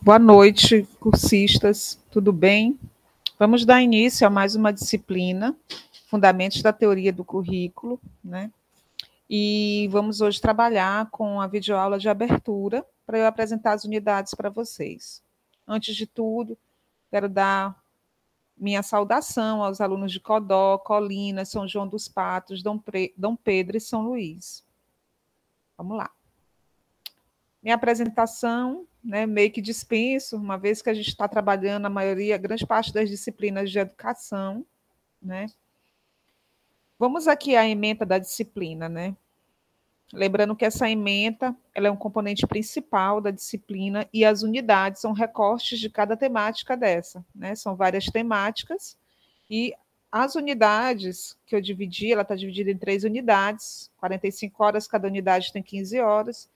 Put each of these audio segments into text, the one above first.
Boa noite, cursistas, tudo bem? Vamos dar início a mais uma disciplina, Fundamentos da Teoria do Currículo, né? E vamos hoje trabalhar com a videoaula de abertura para eu apresentar as unidades para vocês. Antes de tudo, quero dar minha saudação aos alunos de Codó, Colina, São João dos Patos, Dom Pedro e São Luís. Vamos lá. Minha apresentação, né, meio que dispenso, uma vez que a gente está trabalhando a grande parte das disciplinas de educação, né? Vamos aqui à ementa da disciplina, né? Lembrando que essa ementa, ela é um componente principal da disciplina e as unidades são recortes de cada temática dessa, né? São várias temáticas e as unidades que eu dividi, ela está dividida em 3 unidades, 45 horas, cada unidade tem 15 horas,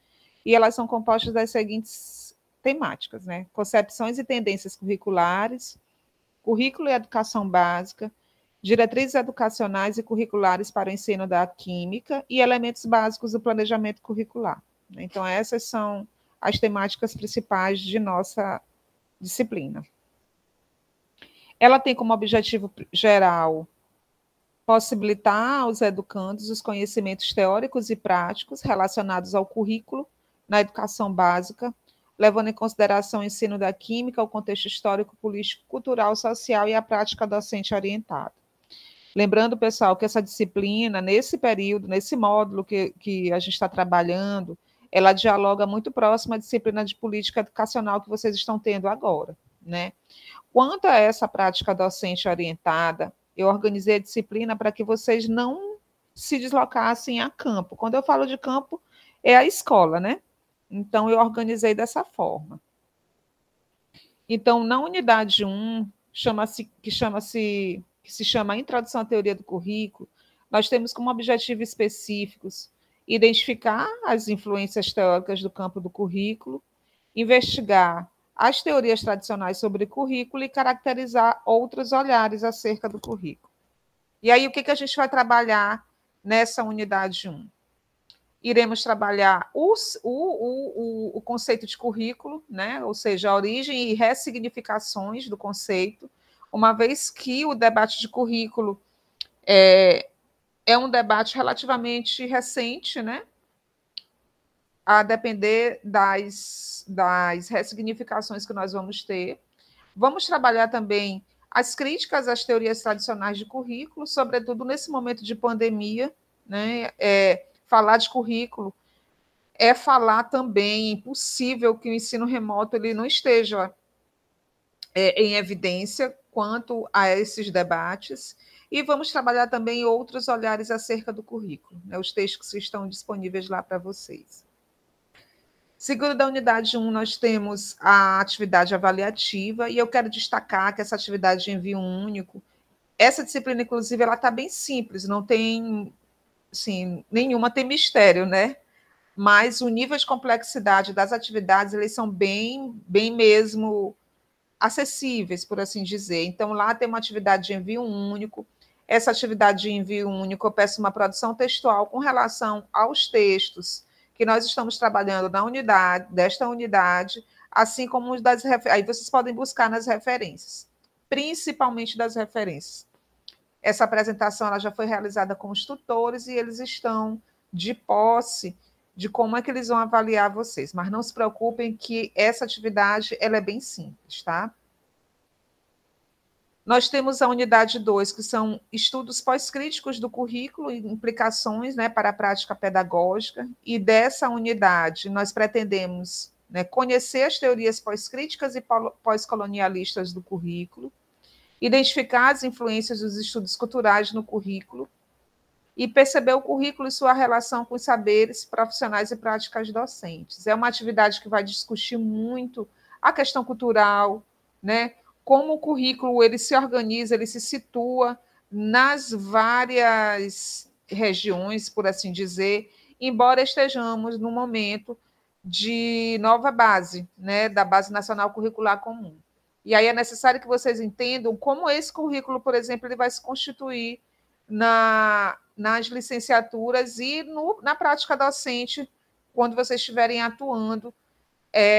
e elas são compostas das seguintes temáticas, né? Concepções e tendências curriculares, currículo e educação básica, diretrizes educacionais e curriculares para o ensino da química e elementos básicos do planejamento curricular. Então, essas são as temáticas principais de nossa disciplina. Ela tem como objetivo geral possibilitar aos educandos os conhecimentos teóricos e práticos relacionados ao currículo na educação básica, levando em consideração o ensino da química, o contexto histórico, político, cultural, social e a prática docente orientada. Lembrando, pessoal, que essa disciplina, nesse período, nesse módulo que a gente está trabalhando, ela dialoga muito próximo à disciplina de política educacional que vocês estão tendo agora, né? Quanto a essa prática docente orientada, eu organizei a disciplina para que vocês não se deslocassem a campo. Quando eu falo de campo, é a escola, né? Então, eu organizei dessa forma. Então, na unidade 1, que se chama Introdução à Teoria do Currículo, nós temos como objetivos específicos identificar as influências teóricas do campo do currículo, investigar as teorias tradicionais sobre currículo e caracterizar outros olhares acerca do currículo. E aí, o que a gente vai trabalhar nessa unidade 1? Iremos trabalhar o conceito de currículo, né? Ou seja, a origem e ressignificações do conceito, uma vez que o debate de currículo é um debate relativamente recente, né? A depender das ressignificações que nós vamos ter. Vamos trabalhar também as críticas às teorias tradicionais de currículo, sobretudo nesse momento de pandemia, né? Falar de currículo é falar também, impossível que o ensino remoto ele não esteja em evidência quanto a esses debates, e vamos trabalhar também outros olhares acerca do currículo, né? Os textos que estão disponíveis lá para vocês. Segundo da unidade 1, nós temos a atividade avaliativa, e eu quero destacar que essa atividade de envio único, essa disciplina, inclusive, ela está bem simples, não tem, assim, nenhuma tem mistério, né? Mas o nível de complexidade das atividades, eles são bem mesmo acessíveis, por assim dizer. Então, lá tem uma atividade de envio único. Essa atividade de envio único, eu peço uma produção textual com relação aos textos que nós estamos trabalhando na unidade, desta unidade, assim como os das referências. Aí vocês podem buscar nas referências, principalmente das referências. Essa apresentação ela já foi realizada com os tutores e eles estão de posse de como é que eles vão avaliar vocês. Mas não se preocupem que essa atividade ela é bem simples, tá? Nós temos a unidade 2, que são estudos pós-críticos do currículo e implicações, né, para a prática pedagógica. E dessa unidade, nós pretendemos, né, conhecer as teorias pós-críticas e pós-colonialistas do currículo, identificar as influências dos estudos culturais no currículo e perceber o currículo e sua relação com os saberes profissionais e práticas docentes. É uma atividade que vai discutir muito a questão cultural, né? Como o currículo ele se organiza, ele se situa nas várias regiões, por assim dizer, embora estejamos no momento de nova base, né, da Base Nacional Curricular Comum. E aí é necessário que vocês entendam como esse currículo, por exemplo, ele vai se constituir nas licenciaturas e na prática docente, quando vocês estiverem atuando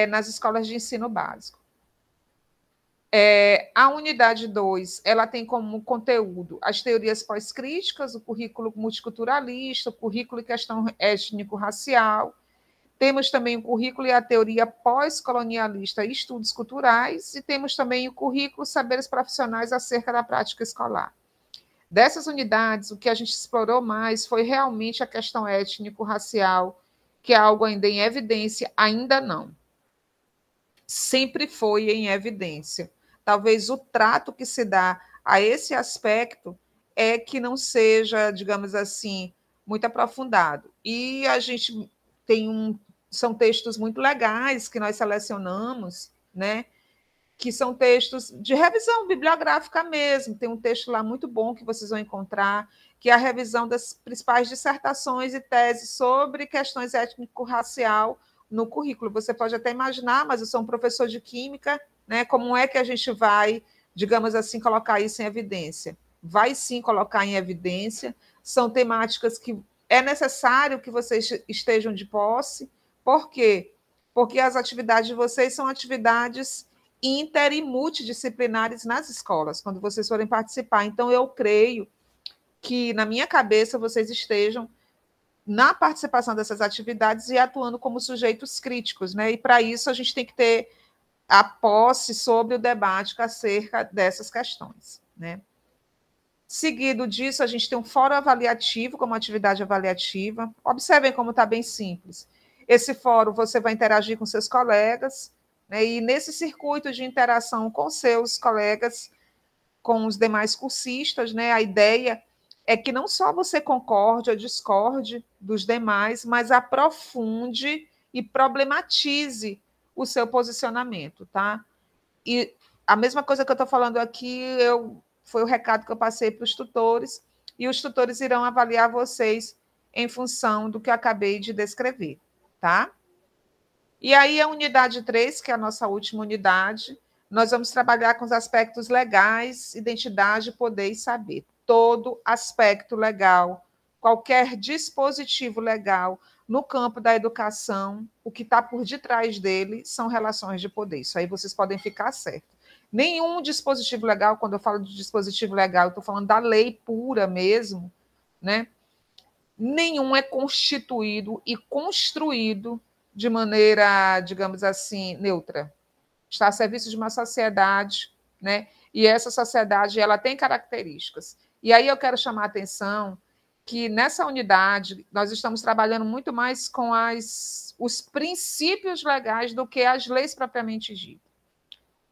nas escolas de ensino básico. A unidade 2, ela tem como conteúdo as teorias pós-críticas, o currículo multiculturalista, o currículo e questão étnico-racial. Temos também o currículo e a teoria pós-colonialista e estudos culturais, e temos também o currículo saberes profissionais acerca da prática escolar. Dessas unidades, o que a gente explorou mais foi realmente a questão étnico-racial, que é algo ainda em evidência, ainda não. Sempre foi em evidência. Talvez o trato que se dá a esse aspecto é que não seja, digamos assim, muito aprofundado. E a gente são textos muito legais que nós selecionamos, né? Que são textos de revisão bibliográfica mesmo. Tem um texto lá muito bom que vocês vão encontrar, que é a revisão das principais dissertações e teses sobre questões étnico-racial no currículo. Você pode até imaginar, mas eu sou um professor de química, né? Como é que a gente vai, digamos assim, colocar isso em evidência? Vai sim colocar em evidência. São temáticas que é necessário que vocês estejam de posse. Por quê? Porque as atividades de vocês são atividades inter e multidisciplinares nas escolas, quando vocês forem participar. Então, eu creio que, na minha cabeça, vocês estejam na participação dessas atividades e atuando como sujeitos críticos, né? E, para isso, a gente tem que ter a posse sobre o debate acerca dessas questões, né? Seguido disso, a gente tem um fórum avaliativo como atividade avaliativa. Observem como está bem simples. Esse fórum você vai interagir com seus colegas, né? E nesse circuito de interação com seus colegas, com os demais cursistas, né? A ideia é que não só você concorde ou discorde dos demais, mas aprofunde e problematize o seu posicionamento, tá? E a mesma coisa que eu estou falando aqui, foi o recado que eu passei para os tutores, e os tutores irão avaliar vocês em função do que eu acabei de descrever, tá? E aí, a unidade 3, que é a nossa última unidade, nós vamos trabalhar com os aspectos legais, identidade, poder e saber. Todo aspecto legal, qualquer dispositivo legal no campo da educação, o que está por detrás dele são relações de poder. Isso aí vocês podem ficar certos. Nenhum dispositivo legal, quando eu falo de dispositivo legal, eu estou falando da lei pura mesmo, né? Nenhum é constituído e construído de maneira, digamos assim, neutra. Está a serviço de uma sociedade, né? E essa sociedade ela tem características. E aí eu quero chamar a atenção que nessa unidade nós estamos trabalhando muito mais com os princípios legais do que as leis propriamente ditas.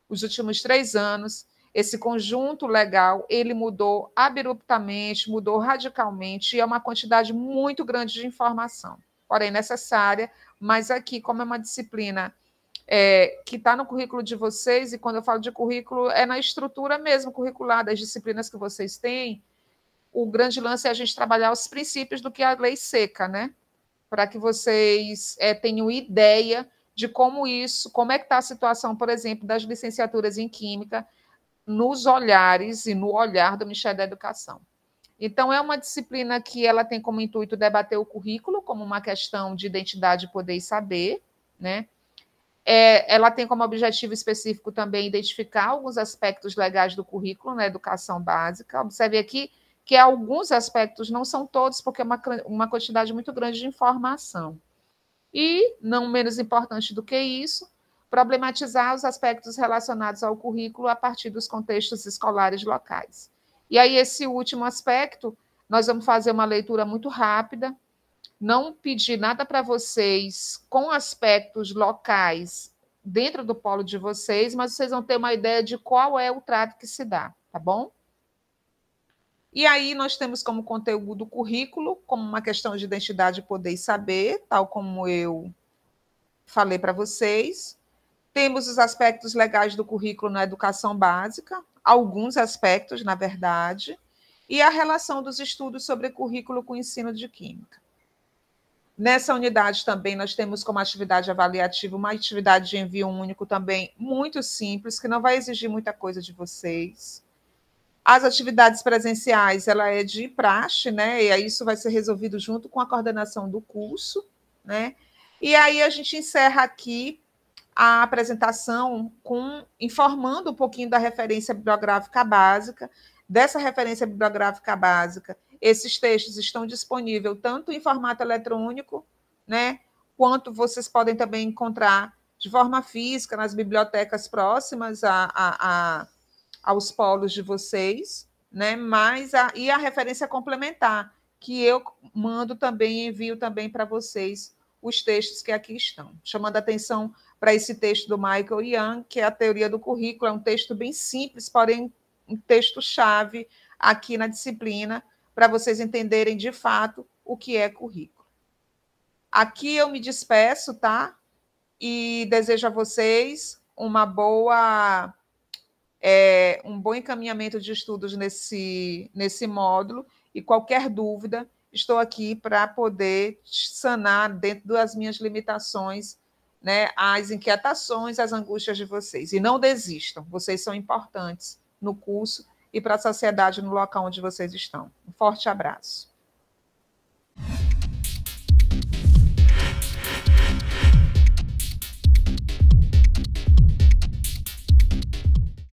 Os últimos 3 anos, esse conjunto legal ele mudou abruptamente, mudou radicalmente, e é uma quantidade muito grande de informação, porém necessária, mas aqui, como é uma disciplina que está no currículo de vocês, e quando eu falo de currículo, é na estrutura mesmo curricular das disciplinas que vocês têm, o grande lance é a gente trabalhar os princípios do que é a lei seca, né? Para que vocês tenham ideia de como é que está a situação, por exemplo, das licenciaturas em Química, nos olhares e no olhar do Ministério da Educação. Então, é uma disciplina que ela tem como intuito debater o currículo como uma questão de identidade, poder e saber, né? Ela tem como objetivo específico também identificar alguns aspectos legais do currículo na educação básica. Observe aqui que alguns aspectos, não são todos, porque é uma quantidade muito grande de informação. E, não menos importante do que isso, problematizar os aspectos relacionados ao currículo a partir dos contextos escolares locais. E aí, esse último aspecto, nós vamos fazer uma leitura muito rápida, não pedir nada para vocês com aspectos locais dentro do polo de vocês, mas vocês vão ter uma ideia de qual é o trato que se dá, tá bom? E aí nós temos como conteúdo o currículo, como uma questão de identidade, poder e saber, tal como eu falei para vocês. Temos os aspectos legais do currículo na educação básica, alguns aspectos, na verdade, e a relação dos estudos sobre currículo com o ensino de Química. Nessa unidade também nós temos como atividade avaliativa uma atividade de envio único também muito simples, que não vai exigir muita coisa de vocês. As atividades presenciais, ela é de praxe, né? E aí isso vai ser resolvido junto com a coordenação do curso, né? E aí a gente encerra aqui a apresentação informando um pouquinho da referência bibliográfica básica. Dessa referência bibliográfica básica, esses textos estão disponíveis tanto em formato eletrônico, né, quanto vocês podem também encontrar de forma física nas bibliotecas próximas aos polos de vocês, né, e a referência complementar, que eu mando também, envio também para vocês os textos que aqui estão. Chamando a atenção para esse texto do Michael Young, que é a teoria do currículo, é um texto bem simples, porém um texto-chave aqui na disciplina, para vocês entenderem de fato o que é currículo. Aqui eu me despeço, tá? E desejo a vocês um bom encaminhamento de estudos nesse módulo, e qualquer dúvida, estou aqui para poder sanar, dentro das minhas limitações, né, as inquietações, as angústias de vocês. E não desistam, vocês são importantes no curso e para a sociedade no local onde vocês estão. Um forte abraço.